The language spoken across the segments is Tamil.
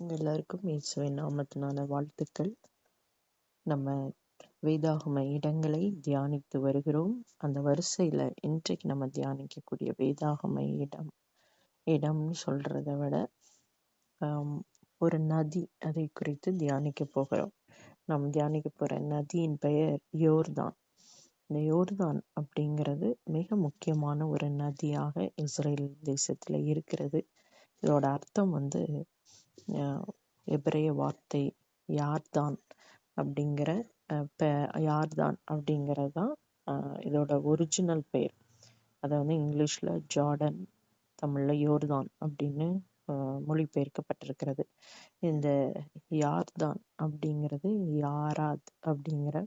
உங்க எல்லாருக்கும் இயேசுவின் நாமத்தினால வாழ்த்துக்கள். நம்ம வேதாகம இடங்களை தியானித்து வருகிறோம். அந்த வரிசையில இன்றைக்கு நம்ம தியானிக்கக்கூடிய வேதாகம இடம்னு சொல்றதை விட ஆம், ஒரு நதி, அதை குறித்து தியானிக்க போகிறோம். நாம் தியானிக்க போற நதியின் பெயர் யோர்தான். இந்த யோர்தான் அப்படிங்கிறது மிக முக்கியமான ஒரு நதியாக இஸ்ரேல் தேசத்துல இருக்கிறது. இதோட அர்த்தம் எபிரேய வார்த்தை யார்தான் அப்படிங்கிற யார்தான் அப்படிங்கிறது தான் இதோட ஒரிஜினல் பெயர். அதை இங்கிலீஷில் ஜார்டன், தமிழில் யோர்தான் அப்படின்னு மொழிபெயர்க்கப்பட்டிருக்கிறது. இந்த யார்தான் அப்படிங்கிறது யாராத் அப்படிங்கிற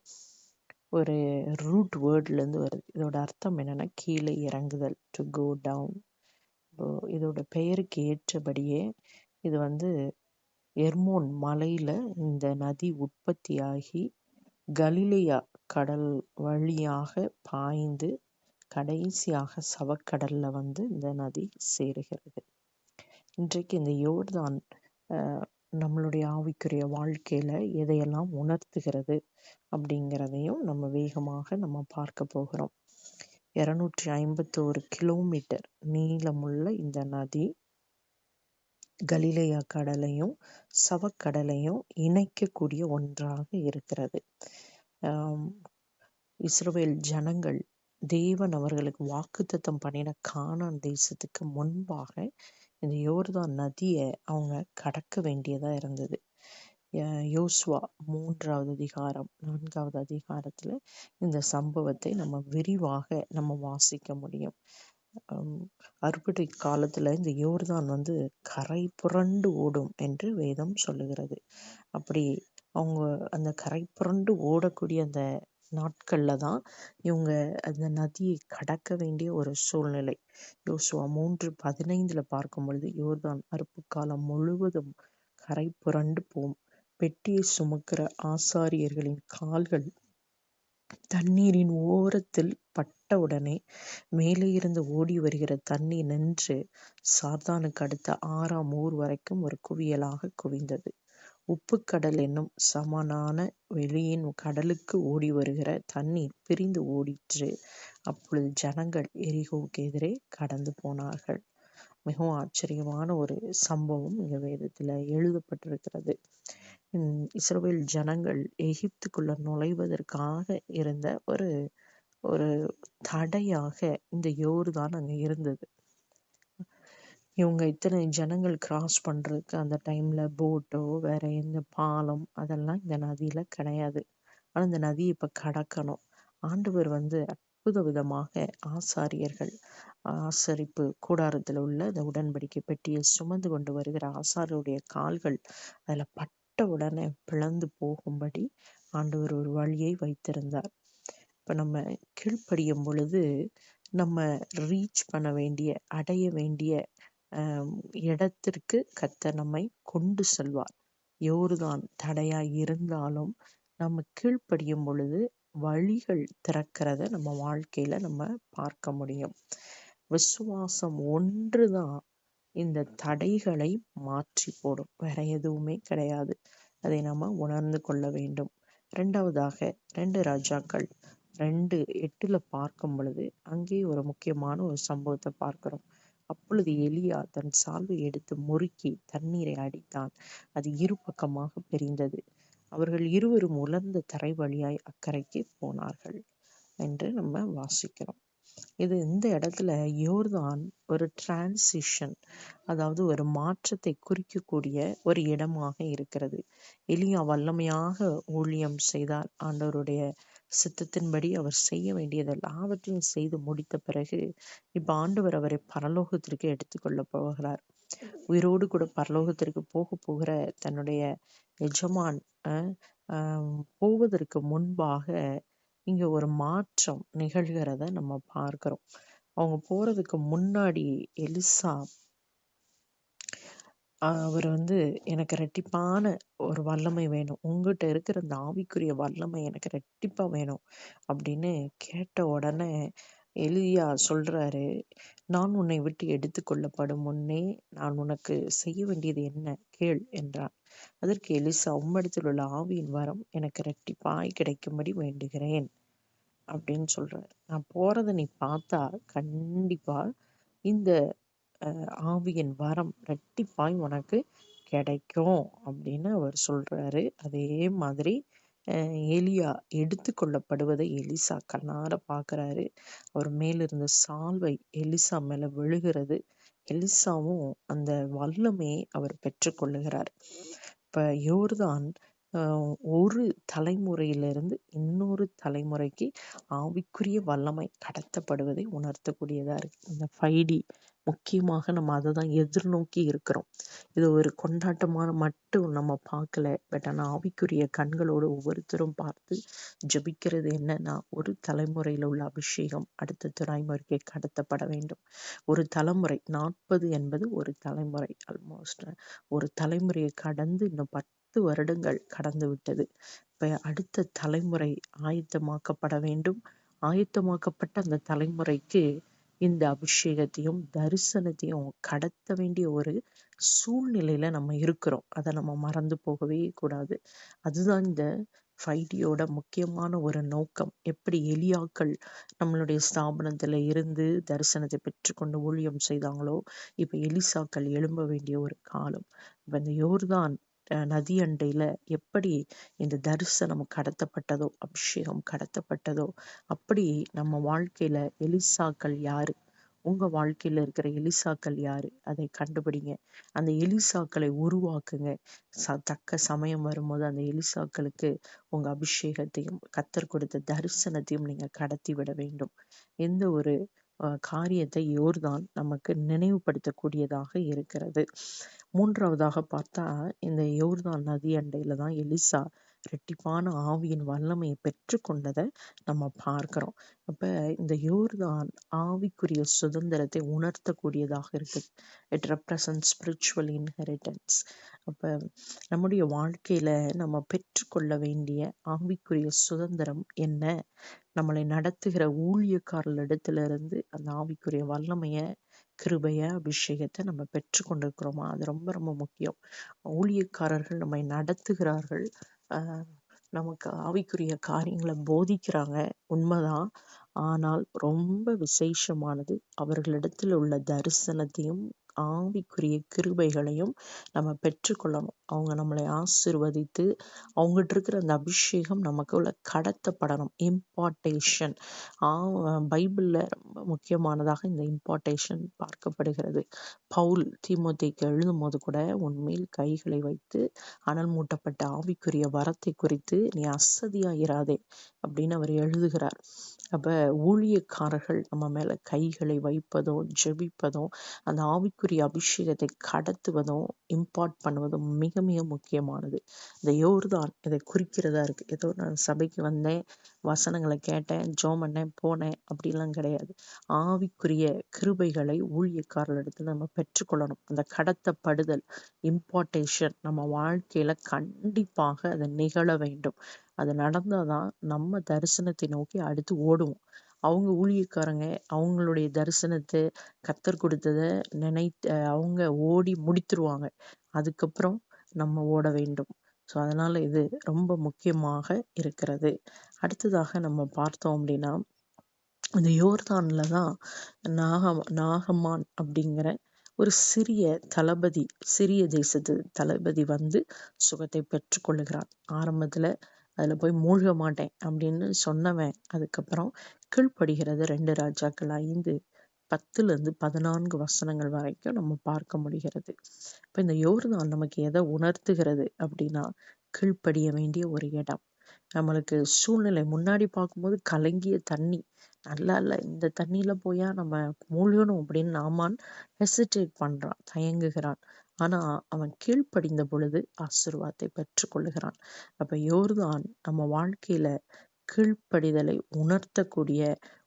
ஒரு ரூட் வேர்ட்லேருந்து வருது. இதோட அர்த்தம் என்னன்னா கீழே இறங்குதல், டு கோ டவுன். இதோட பெயருக்கு ஏற்றபடியே இது எர்மோன் மலையில இந்த நதி உற்பத்தியாகி கலிலேயா கடல் வழியாக பாய்ந்து கடைசியாக சவக்கடல்ல இந்த நதி சேருகிறது. இன்றைக்கு இந்த யோர்தான் நம்மளுடைய ஆவிக்குரிய வாழ்க்கையில எதையெல்லாம் உணர்த்துகிறது அப்படிங்கிறதையும் நம்ம வேகமாக பார்க்க போகிறோம். 251 கிலோமீட்டர் நீளமுள்ள இந்த நதி கலிலேயா கடலையும் சவக்கடலையும் இணைக்கக்கூடிய ஒன்றாக இருக்கிறது. இஸ்ரவேல் ஜனங்கள் தேவன் அவர்களுக்கு வாக்குத்தத்தம் பண்ணின கானான் தேசத்துக்கு முன்பாக இந்த யோர்தான் நதியை அவங்க கடக்க வேண்டியதா இருந்தது. யோசுவா 3வது அதிகாரம் 4வது அதிகாரத்துல இந்த சம்பவத்தை நம்ம விரிவாக நம்ம வாசிக்க முடியும். அறுவடை காலத்துல இந்த யோர்தான் கரை புரண்டு ஓடும் என்று வேதம் சொல்லுகிறது. அப்படி அவங்க அந்த கரை புரண்டு ஓடக்கூடிய அந்த நாட்கள்ல தான் இவங்க அந்த நதியை கடக்க வேண்டிய ஒரு சூழ்நிலை. யோசுவா 3:15 பார்க்கும் பொழுது யோர்தான் அறுப்பு காலம் முழுவதும் கரை புரண்டு போம். பெட்டியை சுமக்கிற ஆசாரியர்களின் கால்கள் தண்ணீரின் ஓரத்தில் பட்டவுடனே மேலே இருந்து ஓடி வருகிற தண்ணீர் நின்று சாத்தானுக்கு அடுத்த 6ஆம் ஊர் வரைக்கும் ஒரு குவியலாக குவிந்தது. உப்புக்கடல் என்னும் சமனான வெளியின் கடலுக்கு ஓடி வருகிற தண்ணீர் பிரிந்து ஓடிற்று. அப்பொழுது ஜனங்கள் எரிகோவுக்கு எதிரே கடந்து போனார்கள். மிகவும் ஆச்சரியமான ஒரு சம்பவம் இங்க வேதத்துல எழுதப்பட்டிருக்கிறது. இஸ்ரவேல் ஜனங்கள் எகிப்துக்குள்ள நுழைவதற்காக இருந்த ஒரு தடையாக இந்த யோர்தான் அங்க இருந்தது. இவங்க இத்தனை ஜனங்கள் கிராஸ் பண்றதுக்கு அந்த டைம்ல போட்டோ வேற எந்த பாலம் அதெல்லாம் இந்த நதியில கிடையாது. ஆனா இந்த நதியை இப்ப கடக்கணும். ஆண்டவர் அற்புத விதமாக ஆசாரியர்கள் ஆசரிப்பு கூடாரத்துல உள்ள இந்த உடன்படிக்கை பெட்டியை சுமந்து கொண்டு வருகிற ஆசாரியருடைய கால்கள் அதுல பட்ட உடனே பிளந்து போகும்படி ஆண்டவர் ஒரு வழியை வைத்திருந்தார். இப்ப நம்ம கீழ்ப்படியும் பொழுது நம்ம ரீச் பண்ண வேண்டிய அடைய வேண்டிய இடத்திற்கு கர்த்தர் நம்மை கொண்டு செல்வார். யோர்தான் தடையாய் இருந்தாலும் நம்ம கீழ்ப்படியும் பொழுது வழிகள் திறக்கிறத நம்ம வாழ்க்கையில நம்ம பார்க்க முடியும். விசுவாசம் ஒன்றுதான் இந்த தடைகளை மாற்றி போடும், வேற எதுவுமே கிடையாது. அதை நம்ம உணர்ந்து கொள்ள வேண்டும். 2வதாக 2 ராஜாக்கள் 2:8 பார்க்கும் பொழுது அங்கே ஒரு முக்கியமான ஒரு சம்பவத்தை பார்க்கிறோம். அப்பொழுது எலியா தன் சால்வை எடுத்து முறுக்கி தண்ணீரை அடித்தான். அது இரு பக்கமாக பிரிந்தது. அவர்கள் இருவரும் உலர்ந்த தரை வழியாய் அக்கறைக்கு போனார்கள் என்று நம்ம வாசிக்கிறோம். இந்த இடத்துல யோர்தான் ஒரு டிரான்சிஷன், அதாவது ஒரு மாற்றத்தை குறிக்கக்கூடிய ஒரு இடமாக இருக்கிறது. எலியா வல்லமையாக ஊழியம் செய்தார். ஆண்டவருடைய சித்தத்தின்படி அவர் செய்ய வேண்டியது எல்லாவற்றையும் செய்து முடித்த பிறகு இப்ப ஆண்டவர் அவரை பரலோகத்திற்கு எடுத்துக்கொள்ள போகிறார். உயிரோடு கூட பரலோகத்திற்கு போகிற தன்னுடைய எஜமான் போவதற்கு முன்பாக இங்க ஒரு மாற்றம் நிகழ்கிறத நம்ம பார்க்கிறோம். அவங்க போறதுக்கு முன்னாடி எலிசா அவர் எனக்கு ரெட்டிப்பான ஒரு வல்லமை வேணும், உங்ககிட்ட இருக்கிற அந்த ஆவிக்குரிய வல்லமை எனக்கு ரெட்டிப்பா வேணும் அப்படின்னு கேட்ட உடனே எலியா சொல்றாரு, நான் உன்னை விட்டு எடுத்துக்கொள்ளப்படும் முன்னே நான் உனக்கு செய்ய வேண்டியது என்ன கேள் என்றான். அதற்கு எலிசா, உம்மிடத்தில் உள்ள ஆவியின் வரம் எனக்கு இரட்டிப்பாய் கிடைக்கும்படி வேண்டுகிறேன் அப்படின்னு சொல்றாரு. நான் போறதை நீ பார்த்தா கண்டிப்பா இந்த ஆவியின் வரம் இரட்டிப்பாய் உனக்கு கிடைக்கும் அப்படின்னு அவர் சொல்றாரு. அதே மாதிரி எலியா எடுத்துக்கொள்ளப்படுவதை எலிசா கண்ணார பார்க்குறாரு. அவர் மேலிருந்த சால்வை எலிசா மேல விழுகிறது. எலிசாவும் அந்த வல்லமையை அவர் பெற்றுக்கொள்ளுகிறார். இப்ப யோர்தான் ஒரு தலைமுறையிலிருந்து இன்னொரு தலைமுறைக்கு ஆவிக்குரிய வல்லமை கடத்தப்படுவதை உணர்த்தக்கூடியதா இருக்கு. இந்த 5D முக்கியமாக நம்ம அதை தான் எதிர்நோக்கி இருக்கிறோம். இது ஒரு கொண்டாட்டமான மட்டும் நம்ம பார்க்கல. பட் ஆனால் ஆவிக்குரிய கண்களோடு ஒவ்வொருத்தரும் பார்த்து ஜெபிக்கிறது என்னன்னா, ஒரு தலைமுறையில் உள்ள அபிஷேகம் அடுத்த தலைமுறைக்கு கடத்தப்பட வேண்டும். ஒரு தலைமுறை 40 என்பது ஒரு தலைமுறை. ஆல்மோஸ்ட் ஒரு தலைமுறையை கடந்து இன்னும் 10 வருடங்கள் கடந்து விட்டது. இப்ப அடுத்த தலைமுறை ஆயத்தமாக்கப்பட வேண்டும். ஆயத்தமாக்கப்பட்ட அந்த தலைமுறைக்கு இந்த அபிஷேகத்தையும் தரிசனத்தையும் கடத்த வேண்டிய ஒரு சூழ்நிலையில நம்ம இருக்கிறோம். அதை நம்ம மறந்து போகவே கூடாது. அதுதான் இந்த 5Dயோட முக்கியமான ஒரு நோக்கம். எப்படி எலியாக்கள் நம்மளுடைய ஸ்தாபனத்துல இருந்து தரிசனத்தை பெற்றுக்கொண்டு ஊழியம் செய்தாங்களோ, இப்ப எலிசாக்கள் எழும்ப வேண்டிய ஒரு காலம். இப்ப இந்த யோர்தான் நதி அண்டையில எப்படி இந்த தரிசனம் கடத்தப்பட்டதோ, அபிஷேகம் கடத்தப்பட்டதோ, அப்படி நம்ம வாழ்க்கையில எலிசாக்கள் யாரு? உங்க வாழ்க்கையில இருக்கிற எலிசாக்கள் யாரு? அதை கண்டுபிடிங்க. அந்த எலிசாக்களை உருவாக்குங்க. தக்க சமயம் வரும்போது அந்த எலிசாக்களுக்கு உங்க அபிஷேகத்தையும் கர்த்தர் கொடுத்த தரிசனத்தையும் நீங்க கடத்தி விட வேண்டும். எந்த ஒரு காரியத்தை யோர்தான் நமக்கு நினைவுபடுத்தக்கூடியதாக இருக்கிறது. மூன்றாவதாக பார்த்தா, இந்த யோர்தான் நதி அண்டையில தான் எலிசா இரட்டிப்பான ஆவியின் வல்லமையை பெற்றுக்கொண்டதை நம்ம பார்க்கிறோம். அப்ப இந்த யோர்தான் ஆவிக்குரிய சுதந்திரத்தை உணர்த்தக்கூடியதாக இருக்குது. It represent spiritual inheritance. அப்ப நம்முடைய வாழ்க்கையில நம்ம பெற்றுக்கொள்ள வேண்டிய ஆவிக்குரிய சுதந்திரம் என்ன? நம்மளை நடத்துகிற ஊழியக்காரர்களிடத்துல இருந்து அந்த ஆவிக்குரிய வல்லமைய, கிருபைய, அபிஷேகத்தை நம்ம பெற்று கொண்டிருக்கிறோமா? அது ரொம்ப ரொம்ப முக்கியம். ஊழியக்காரர்கள் நம்மை நடத்துகிறார்கள். நமக்கு ஆவிக்குரிய காரியங்களை போதிக்கிறாங்க, உண்மைதான். ஆனால் ரொம்ப விசேஷமானது அவர்களிடத்தில் உள்ள தரிசனத்தையும் ஆவிக்குரிய கிருபைகளையும் நம்ம பெற்றுக்கொள்ளணும். அவங்க நம்மளை ஆசீர்வதித்து அவங்ககிட்ட இருக்கிற அந்த அபிஷேகம் நமக்குள்ள கடத்தப்படணும். இம்பார்ட்டேஷன் பைபிள்ல ரொம்ப முக்கியமானதாக இந்த இம்பார்ட்டேஷன் பார்க்கப்படுகிறது. பவுல் தீமோத்தேயுக்கு எழுதும் போது கூட, உன்மேல் கைகளை வைத்து அனல் மூட்டப்பட்ட ஆவிக்குரிய வரத்தை குறித்து நீ அசதியாயிராதே அப்படின்னு அவர் எழுதுகிறார். அப்ப ஊழியக்காரர்கள் நம்ம மேல கைகளை வைப்பதும், ஜெபிப்பதும், அந்த ஆவிக்குரிய அபிஷேகத்தை கடத்துவதும், இம்பார்ட் பண்ணுவதும் மிக மிக முக்கியமானது. இந்த யோர்தான் இதை குறிக்கிறதா இருக்கு. ஏதோ நான் சபைக்கு வந்தேன், வசனங்களை கேட்டேன், ஜெபம் பண்ணேன், போனேன் அப்படிலாம் கிடையாது. ஆவிக்குரிய கிருபைகளை ஊழியக்காரர்களிடத்துல நம்ம பெற்றுக்கொள்ளணும். அந்த கடத்தப்படுதல், இம்பார்ட்டேஷன் நம்ம வாழ்க்கையில கண்டிப்பாக அது நிகழ வேண்டும். அது நடந்தாதான் நம்ம தரிசனத்தை நோக்கி அடுத்து ஓடுவோம். அவங்க ஊழியக்காரங்க அவங்களுடைய தரிசனத்தை, கர்த்தர் கொடுத்ததை அவங்க ஓடி முடித்துருவாங்க. அதுக்கப்புறம் நம்ம ஓட வேண்டும். ஸோ அதனால இது ரொம்ப முக்கியமாக இருக்கிறது. அடுத்ததாக நம்ம பார்த்தோம் அப்படின்னா, இந்த யோர்தான்ல தான் நாகமான் அப்படிங்கிற ஒரு சிறிய தளபதி, சிறிய தேசத்து தளபதி வந்து சுகத்தை பெற்றுக்கொள்ளுகிறான். ஆரம்பத்துல அதுல போய் மூழ்க மாட்டேன் அப்படின்னு சொன்னவன் அதுக்கப்புறம் கீழ்ப்படுகிறது. 2 ராஜாக்கள் 5:10-14 வசனங்கள் வரைக்கும் நம்ம பார்க்க முடிகிறது. இப்ப இந்த யோர்தான் நமக்கு எதை உணர்த்துகிறது அப்படின்னா, கீழ்ப்படிய வேண்டிய ஒரு இடம். நம்மளுக்கு சூழ்நிலை முன்னாடி பார்க்கும்போது கலங்கிய தண்ணி, நல்லா இல்லை, இந்த தண்ணியில போயா நம்ம மூழ்கணும் அப்படின்னு நாமான் ஹெசிடேட் பண்றான், தயங்குகிறான். ஆனா அவன் கீழ்ப்படிந்த பொழுது ஆசீர்வாதத்தை பெற்றுக்கொள்ளுகிறான். அப்ப யோர்தான் நம்ம வாழ்க்கையில கீழ்ப்படிதலை உணர்த்தக்கூடிய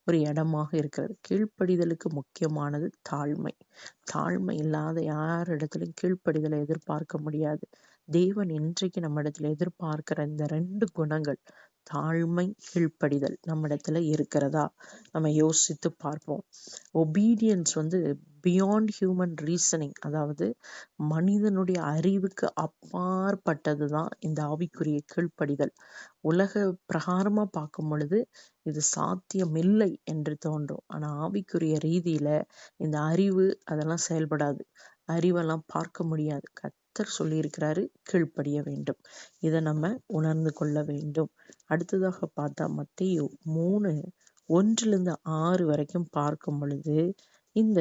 ஒரு இடமாக இருக்கிறது. கீழ்ப்படிதலுக்கு முக்கியமானது தாழ்மை. தாழ்மை இல்லாத யாரிடத்திலும் கீழ்ப்படிதலை எதிர்பார்க்க முடியாது. தேவன் இன்றைக்கு நம்ம இடத்துல எதிர்பார்க்கிற இந்த 2 குணங்கள், தாழ்மை, கீழ்ப்படிதல் நம்மிடத்துல இருக்கிறதா நம்ம யோசித்து பார்ப்போம். ஒபீடியன்ஸ் பியாண்ட் ஹியூமன் ரீசனிங், அதாவது மனிதனுடைய அறிவுக்கு அப்பாற்பட்டது தான் இந்த ஆவிக்குரிய கீழ்ப்படிதல். உலக பிரகாரமா பார்க்கும் பொழுது இது சாத்தியமில்லை என்று தோன்றும். ஆனா ஆவிக்குரிய ரீதியில இந்த அறிவு அதெல்லாம் செயல்படாது. அறிவெல்லாம் பார்க்க முடியாது. கர்த்தர் சொல்லியிருக்கிறாரு, கீழ்ப்படிய வேண்டும். இதை நம்ம உணர்ந்து கொள்ள வேண்டும். அடுத்ததாக பார்த்தா மத்தேயு 3:1-6 வரைக்கும் பார்க்கும் பொழுது இந்த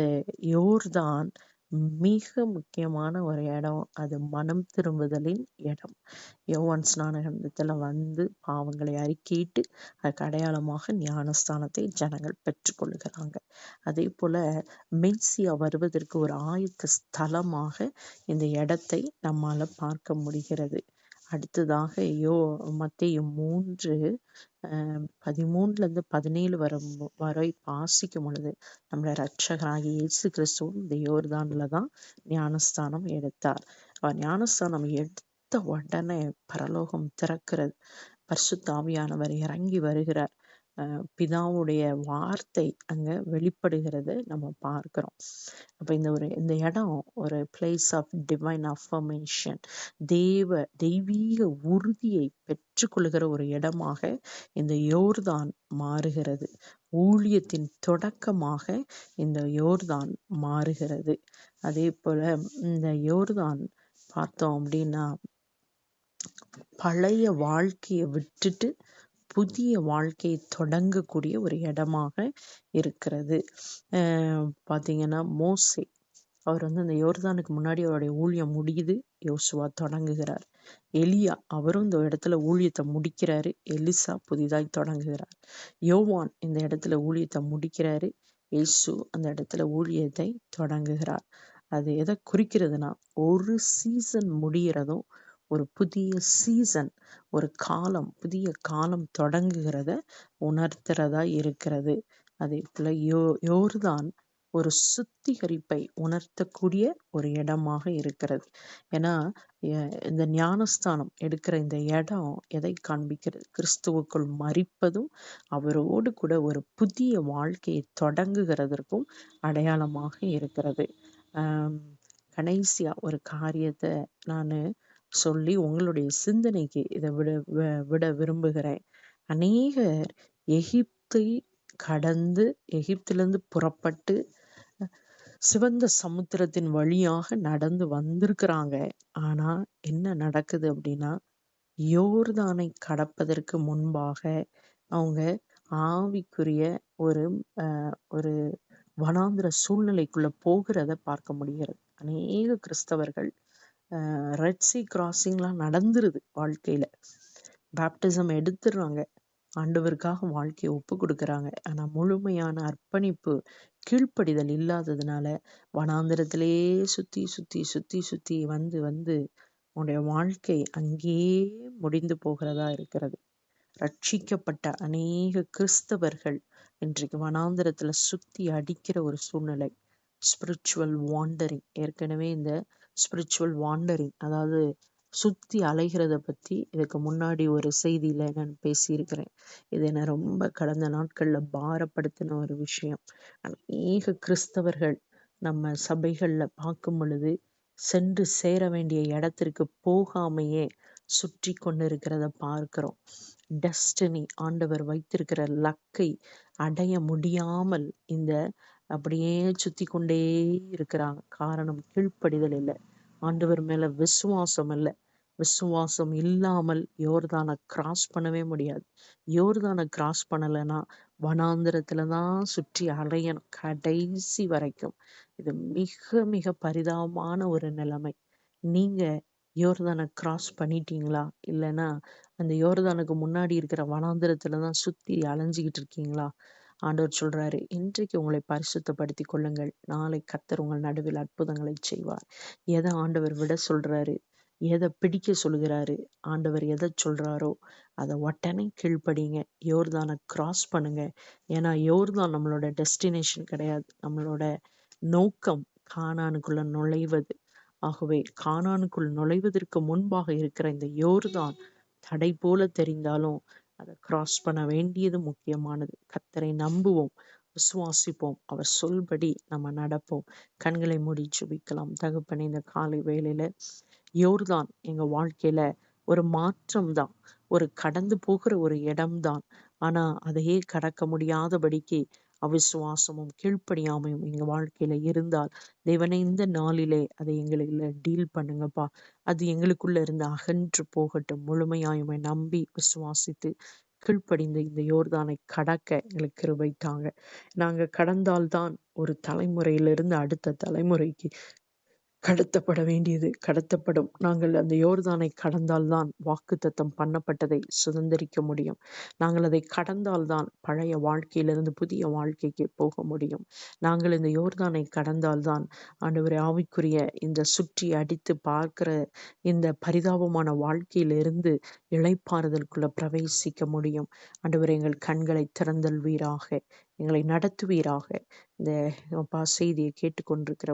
யோர்தான் மிக முக்கியமான ஒரு இடம். அது மனம் திரும்புதலின் இடம். யோவான் ஸ்நானகத்துல பாவங்களை அறிக்கையிட்டு அதுக்கு அடையாளமாக ஞானஸ்தானத்தை ஜனங்கள் பெற்றுக்கொள்கிறாங்க. அதே போல மெய்சியா வருவதற்கு ஒரு ஆயத்த ஸ்தலமாக இந்த இடத்தை நம்மால பார்க்க முடிகிறது. அடுத்ததாக மத்தேயு 3:13-17 வரை வாசிக்கும் பொழுது நம்முடைய இரட்சகராகிய இயேசு கிறிஸ்துவும் இந்த யோர்தான்ல தான் ஞானஸ்தானம் எடுத்தார். அவர் ஞானஸ்தானம் எடுத்த உடனே பரலோகம் திறக்கிறது. பரிசுத்த ஆவியானவர் இறங்கி வருகிறார். பிதாவுடைய வார்த்தை அங்க வெளிப்படுகிறத நம்ம பார்க்கிறோம். அப்ப இந்த இடம் ஒரு பிளேஸ் ஆஃப் டிவைன் அஃபர்மேஷன், தெய்வீக உறுதியை பெற்றுக்கொள்கிற ஒரு இடமாக இந்த யோர்தான் மாறுகிறது. ஊழியத்தின் தொடக்கமாக இந்த யோர்தான் மாறுகிறது. அதே போல இந்த யோர்தான் பார்த்தோம் அப்படின்னா பழைய வாழ்க்கையை விட்டுட்டு புதிய வாழ்க்கையை தொடங்கக்கூடிய ஒரு இடமாக இருக்கிறது. பார்த்தீங்கன்னா மோசே அவர் இந்த யோர்தானுக்கு முன்னாடி அவருடைய ஊழியம் முடியுது, யோசுவா தொடங்குகிறார். எலியா அவரும் இந்த இடத்துல ஊழியத்தை முடிக்கிறாரு, எலிசா புதிதாய் தொடங்குகிறார். யோவான் இந்த இடத்துல ஊழியத்தை முடிக்கிறாரு, இயேசு அந்த இடத்துல ஊழியத்தை தொடங்குகிறார். அது எதை குறிக்கிறதுனா ஒரு சீசன் முடிகிறதும் ஒரு புதிய சீசன், ஒரு காலம், புதிய காலம் தொடங்குகிறத உணர்த்துறதா இருக்கிறது. அதே போல யோர்தான் ஒரு சுத்திகரிப்பை உணர்த்தக்கூடிய ஒரு இடமாக இருக்கிறது. ஏன்னா இந்த ஞானஸ்தானம் எடுக்கிற இந்த இடம் எதை காண்பிக்கிறது? கிறிஸ்துவுக்குள் மரிப்பதும் அவரோடு கூட ஒரு புதிய வாழ்க்கையை தொடங்குகிறதற்கும் அடையாளமாக இருக்கிறது. கடைசியா ஒரு காரியத்தை நான் சொல்லி உங்களுடைய சிந்தனைக்கு இதை விட விரும்புகிறேன். அநேகர் எகிப்தை கடந்து எகிப்திலிருந்து புறப்பட்டு சிவந்த சமுத்திரத்தின் வழியாக நடந்து வந்திருக்கிறாங்க. ஆனா என்ன நடக்குது அப்படின்னா யோர்தானை கடப்பதற்கு முன்பாக அவங்க ஆவிக்குரிய ஒரு வனாந்திர சூழ்நிலைக்குள்ள போகிறத பார்க்க முடிகிறது. அநேக கிறிஸ்தவர்கள் ரெட்சி கிராசிங்லாம் நடந்துருது. வாழ்க்கையில பேப்டிசம் எடுத்துடுறாங்க, ஆண்டவருக்காக வாழ்க்கையை ஒப்பு கொடுக்குறாங்க. ஆனா முழுமையான அர்ப்பணிப்பு, கீழ்ப்படிதல் இல்லாததுனால வனாந்திரத்திலேயே சுத்தி சுத்தி சுத்தி சுத்தி வந்து உன்னுடைய வாழ்க்கை அங்கேயே முடிந்து போகிறதா இருக்கிறது. ரட்சிக்கப்பட்ட அநேக கிறிஸ்தவர்கள் இன்றைக்கு வனாந்திரத்துல சுத்தி அடிக்கிற ஒரு சூழ்நிலை. ஸ்பிரிச்சுவல் வாண்டரிங், ஏற்கனவே இந்த ஸ்பிரிச்சுவல் வாண்டரிங் அதாவது சுத்தி அலைகிறத பத்தி இதுக்கு முன்னாடி ஒரு செய்தியில நான் பேசியிருக்கிறேன். இது என்ன ரொம்ப கடந்த நாட்கள்ல பாரப்படுத்தின ஒரு விஷயம். அநேக கிறிஸ்தவர்கள் நம்ம சபைகள்ல பார்க்கும் பொழுது சென்று சேர வேண்டிய இடத்திற்கு போகாமையே சுற்றி கொண்டு இருக்கிறத பார்க்கிறோம். டெஸ்டினி, ஆண்டவர் வைத்திருக்கிற லக்கை அடைய முடியாமல் அப்படியே சுத்தி கொண்டே இருக்கிறாங்க. காரணம் கீழ்ப்படிதல் இல்லை, ஆண்டவர் மேல விசுவாசம் இல்லை. விசுவாசம் இல்லாமல் யோர்தானை கிராஸ் பண்ணவே முடியாது. யோர்தானை கிராஸ் பண்ணலைன்னா வனாந்திரத்துலதான் சுற்றி அலையணும் கடைசி வரைக்கும். இது மிக மிக பரிதாபமான ஒரு நிலைமை. நீங்க யோர்தானை கிராஸ் பண்ணிட்டீங்களா? இல்லைன்னா அந்த யோர்தானுக்கு முன்னாடி இருக்கிற வனாந்திரத்துலதான் சுத்தி அலைஞ்சிக்கிட்டு இருக்கீங்களா? ஆண்டவர் சொல்றாரு, இன்றைக்கு உங்களை பரிசுத்தப்படுத்தி கொள்ளுங்கள், நாளை கர்த்தர் உங்கள் நடுவில் அற்புதங்களை செய்வார். எதை ஆண்டவர் விட சொல்றாரு, எதை பிடிக்க சொல்கிறாரு, ஆண்டவர் எதை சொல்றாரோ அதை உடனே கீழ்ப்படிங்க, யோர்தானை கிராஸ் பண்ணுங்க. ஏன்னா யோர்தான் நம்மளோட டெஸ்டினேஷன் கிடையாது. நம்மளோட நோக்கம் கானானுக்குள்ள நுழைவது. ஆகவே கானானுக்குள் நுழைவதற்கு முன்பாக இருக்கிற இந்த யோர்தான் தடை போல தெரிந்தாலும் அதை கிராஸ் பண்ண வேண்டியது முக்கியமானது. கர்த்தரை நம்புவோம், விசுவாசிப்போம், அவர் சொல்படி நம்ம நடப்போம். கண்களை மூடி ஜெபிக்கலாம். தகப்பனே, இந்த காலை வேளையில யோர்தான் எங்க வாழ்க்கையில ஒரு மாற்றம் தான், ஒரு கடந்து போகிற ஒரு இடம்தான். ஆனா அதையே கடக்க முடியாதபடிக்கு அவிசுவாசமும் கீழ்ப்படியாமையும் எங்க வாழ்க்கையில இருந்தால், தேவனே, இந்த நாளிலே அதை எங்களை டீல் பண்ணுங்கப்பா. அது எங்களுக்குள்ள இருந்து அகன்று போகட்டும். முழுமையாயுமை நம்பி விசுவாசித்து கீழ்ப்படிந்து இந்த யோர்தானை கடக்க எங்களுக்கு கிருபை தாங்க. நாங்க கடந்தால்தான் ஒரு தலைமுறையிலிருந்து அடுத்த தலைமுறைக்கு கடத்தப்பட வேண்டியது கடத்தப்படும். நாங்கள் அந்த யோர்தானை கடந்தால்தான் வாக்குத்தத்தம் பண்ணப்பட்டதை சுதந்திரிக்க முடியும். நாங்கள் அதை கடந்தால்தான் பழைய வாழ்க்கையிலிருந்து புதிய வாழ்க்கைக்கு போக முடியும். நாங்கள் இந்த யோர்தானை கடந்தால்தான் ஆண்டவரே, ஆவிக்குரிய இந்த சுற்றி அடித்து பார்க்கிற இந்த பரிதாபமான வாழ்க்கையிலிருந்து இளைப்பாறுதலுக்குள்ள பிரவேசிக்க முடியும். ஆண்டவரே, எங்கள் கண்களை திறந்தல்வீராக, எங்களை நடத்துவீராக. இந்த செய்தியை கேட்டுக்கொண்டிருக்கிற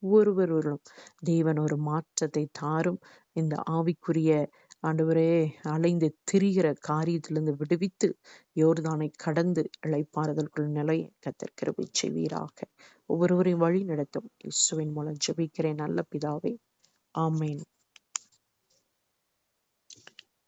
ஒவ்வொருவரும் தேவன் ஒரு மாற்றத்தை தாரும். இந்த ஆவிக்குரிய ஆண்டவரே, அலைந்து திரிகிற காரியத்திலிருந்து விடுவித்து யோர்தானை கடந்து இளைப்பாறுதலுக்குள் நிலைய கர்த்தர் கிருபை செய்வீராக. ஒவ்வொருவரையும் வழி நடத்தும். இயேசுவின் மூலம் ஜெபிக்கிறேன் நல்ல பிதாவே, ஆமென்.